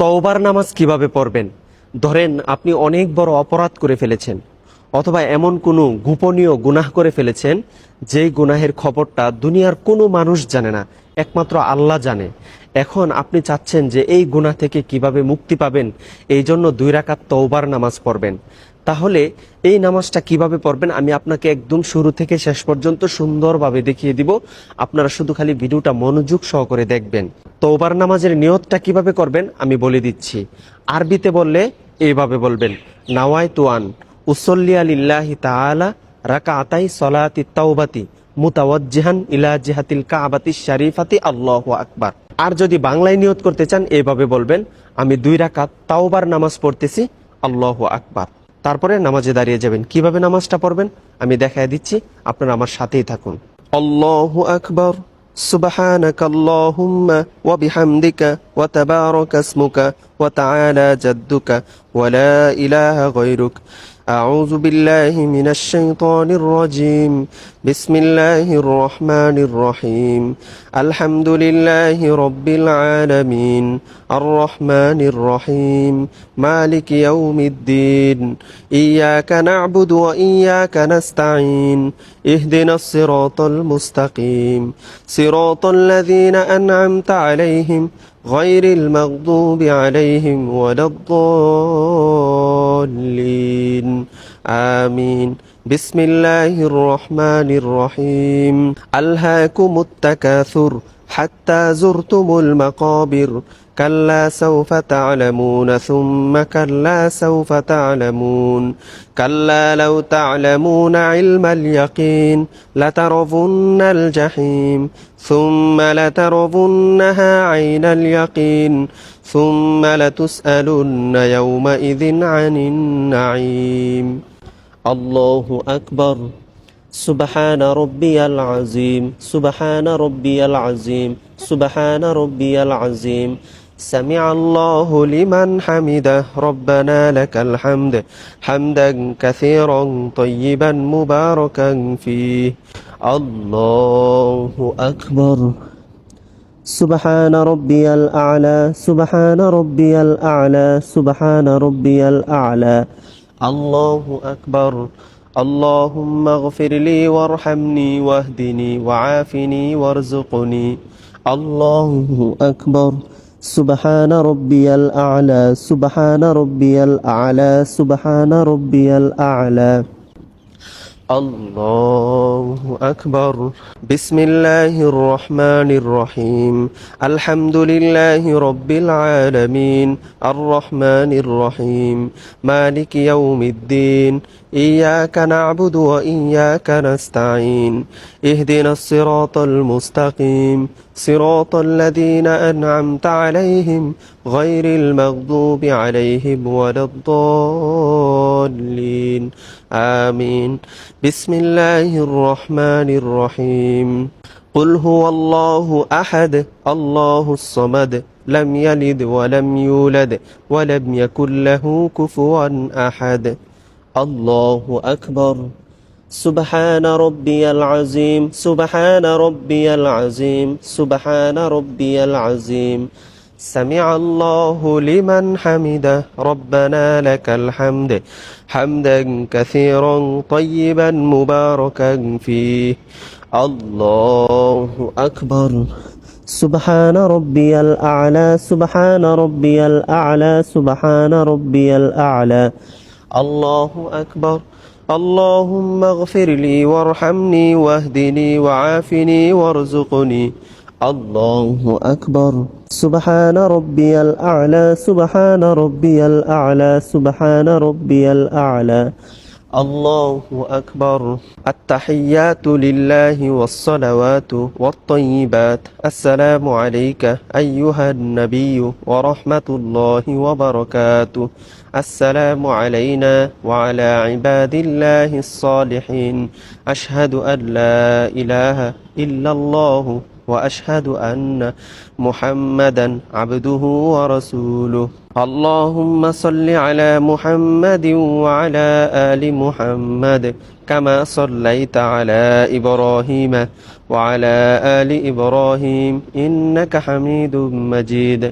তওবার নামাজ কিভাবে পড়বেন? ধরেন আপনি অনেক বড় অপরাধ করে ফেলেছেন, অথবা এমন কোনো গোপনীয় গুনাহ করে ফেলেছেন যেই গুনাহের খবরটা দুনিয়ার কোনো মানুষ জানে না, একমাত্র আল্লাহ জানে। এখন আপনি চাচ্ছেন যে এই গুনাহ থেকে কিভাবে মুক্তি পাবেন, এই জন্য 2 রাকাত তওবার নামাজ পড়বেন। তাহলে এই নামাজটা কিভাবে পড়বেন আমি আপনাকে একদম শুরু থেকে শেষ পর্যন্ত সুন্দরভাবে দেখিয়ে দিব। আপনারা শুধু খালি ভিডিওটা মনোযোগ সহকারে দেখবেন। তওবার নামাজের নিয়তটা কিভাবে করবেন আমি বলে দিচ্ছি। আরবিতে বললে এইভাবে বলবেন, নাওয়াইতু আন উসল্লিয়া লিল্লাহি তাআলা রাকাতাই সলাতি তাওবাতি মুতাওয়াজ্জিহান ইলা জিহাতিল কাবাতিশ শরীফাতি আল্লাহু আকবার। আর যদি বাংলায় নিয়ত করতে চান এইভাবে বলবেন, আমি 2 রাকাত তাওবার নামাজ পড়তেছি, আল্লাহু আকবার। তারপরে নামাজে দাঁড়িয়ে যাবেন। কিভাবে নামাজটা পড়বেন আমি দেখায় দিচ্ছি, আপনারা আমার সাথেই থাকুন। আল্লাহু আকবার, সুবহানাকাল্লাহুম্মা ওয়া বিহামদিকা ওয়া তাবারাকা ইসমুকা ওয়া তাআলা জাদ্দুকা ওয়া লা ইলাহা গায়রুক। আউযু বিল্লাহি মিনাশ শাইতানির রাজীম। বিসমিল্লাহির রহমানির রহিম। আলহামদুলিল্লাহি রাব্বিল আলামিন। আর রহমানির রহিম। মালিকি ইয়াউমিদ্দিন। ইয়্যাকা না'বুদু ওয়া ইয়্যাকা নাস্তাঈন। ইহদিনাস সিরাতাল মুস্তাকিম। সিরাতাল লাযীনা আন'আমতা আলাইহিম গায়রিল মাগদুবি আলাইহিম ওয়ালাদ-দাল্লিন। আমিন। বিসমিল্লাহির রহমানির রহিম। আলহাকুমুত তাকাসুর হাত্তা যুরতুমুল মাকাবির। কাল্লা সাওফা তা'লামুনা সুম্মা কাল্লা সাওফা তা'লামুন। কাল্লা লাউ তা'লামুনা ইলমাল ইয়াকিন লাতারাবুন্নাল জাহিম। সুম্মা লাতারাবুন্নাহা আইনাল ইয়াকিন। সুম্মা লাতুসআলুন্না ইয়াওমাইযিন আনিন নাঈম। আল্লাহু আকবার। সুবহানা রব্বিয়াল আযীম, সুবহানা রব্বিয়াল আযীম, সুবহানা রব্বিয়াল আযীম। সামিআল্লাহু লিমান হামিদাহ, রব্বানা লাকাল হামদ, হামদান কাসীরান তাইয়িবান মুবারাকান ফীহ। আল্লাহু আকবার। সুবহানা রব্বিয়াল আ'লা, সুবহানা রব্বিয়াল আ'লা, সুবহানা রব্বিয়াল আ'লা। আল্লাহু আকবার। আল্লাহুম্মা গফিরলি ওয়ারহামনি ওয়াহদিনি ওয়াআফিনি ওয়ারযুকনি। আল্লাহু আকবার। সুবহানা রব্বিয়াল আ'লা, সুবহানা রব্বিয়াল আ'লা, সুবহানা রব্বিয়াল আ'লা। আল্লাহু আকবার। বিসমিল্লাহির রহমানির রহিম। আলহামদুলিল্লাহি রাব্বিল আলামিন। আর রহমানির রহিম। মালিকি ইয়াউমিদ্দিন। ইয়্যাকা না'বুদু ওয়া ইয়্যাকা নাস্তাঈন। ইহদিনাস সিরাতাল মুস্তাকিম। সিরাতাল লাযীনা আন'আমতা আলাইহিম গায়রিল মাগদুবি আলাইহিম ওয়ালাদ-দাল্লিন। আমিন। বিসমিল্লাহির রহমানির রহিম। কুল হুয়াল্লাহু আহাদ, আল্লাহুস সামাদ, লাম ইয়ালিদ ওয়া লাম ইউলাদ ওয়া লাম ইয়াকুল লাহু কুফুয়ান আহাদ। আল্লাহু আকবার। সুবহানা রব্বিয়াল আযীম, সুবহানা রব্বিয়াল আযীম, সুবহানা রব্বিয়াল আযীম। সামিআল্লাহু লিমান হামিদাহ, রব্বানা লাকাল হামদ, হামদান কাসীরান তাইয়িবান মুবারাকান ফীহ। আল্লাহু আকবার। সুবহানা রব্বিয়াল আ'লা, সুবহানা রব্বিয়াল আ'লা, সুবহানা রব্বিয়াল আ'লা। আল্লাহু আকবার। আল্লাহুম্মা গফিরলি ওয়ারহামনি ওয়াহদিনি ওয়াআফিনি ওয়ারযুকনি। আল্লাহু আকবার। সুবহানা রব্বিয়াল আ'লা, সুবহানা রব্বিয়াল আ'লা, সুবহানা রব্বিয়াল আ'লা। আল্লাহু আকবার। আত-তাহিয়াতু লিল্লাহি ওয়াস-সালাওয়াতু ওয়াত-তাইয়্যিবাত। আসসালামু আলাইকা আইয়ুহান নাবিয়্যু ওয়া রাহমাতুল্লাহি ওয়া বারাকাতুহু। আসসালামু আলাইনা ওয়া আলা ইবাদিল্লাহিস সালিহিন। আশহাদু আন লা ইলাহা ইল্লাল্লাহু ওয়া আশহাদু আন্না মুহাম্মাদান আবদুহু ওয়া রাসূলুহু। আল্লাহুম্মা সাল্লি আলা মুহাম্মাদিন ওয়া আলা আলি মুহাম্মাদ কামা সাল্লাইতা আলা ইব্রাহিম ওয়া আলা আলি ইব্রাহিম ইন্নাকা হামিদুম মাজিদ।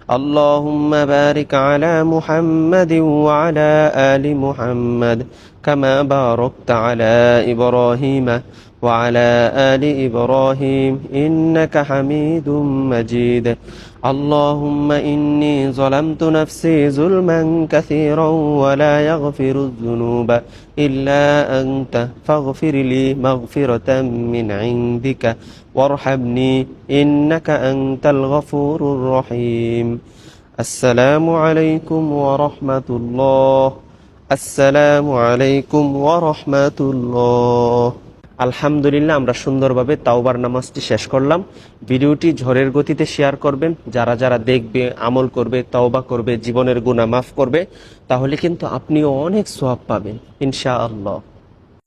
اللهم بارك على محمد وعلى آل محمد كما باركت على إبراهيم وعلى آل إبراهيم إنك حميد مجيد اللهم إني ظلمت نفسي ظلما كثيرا ولا يغفر الذنوب إلا أنت فاغفر لي مغفرة من عندك وارحمني إنك أنت الغفور الرحيم السلام عليكم ورحمة الله আসসালামু আলাইকুম ওয়া রাহমাতুল্লাহ। আলহামদুলিল্লাহ, আমরা সুন্দরভাবে তাওবার নামাজটি শেষ করলাম। ভিডিওটি ঝড়ের গতিতে শেয়ার করবেন। যারা যারা দেখবে, আমল করবে, তাওবা করবে, জীবনের গুনাহ মাফ করবে, তাহলে কিন্তু আপনিও অনেক সওয়াব পাবেন ইনশাআল্লাহ।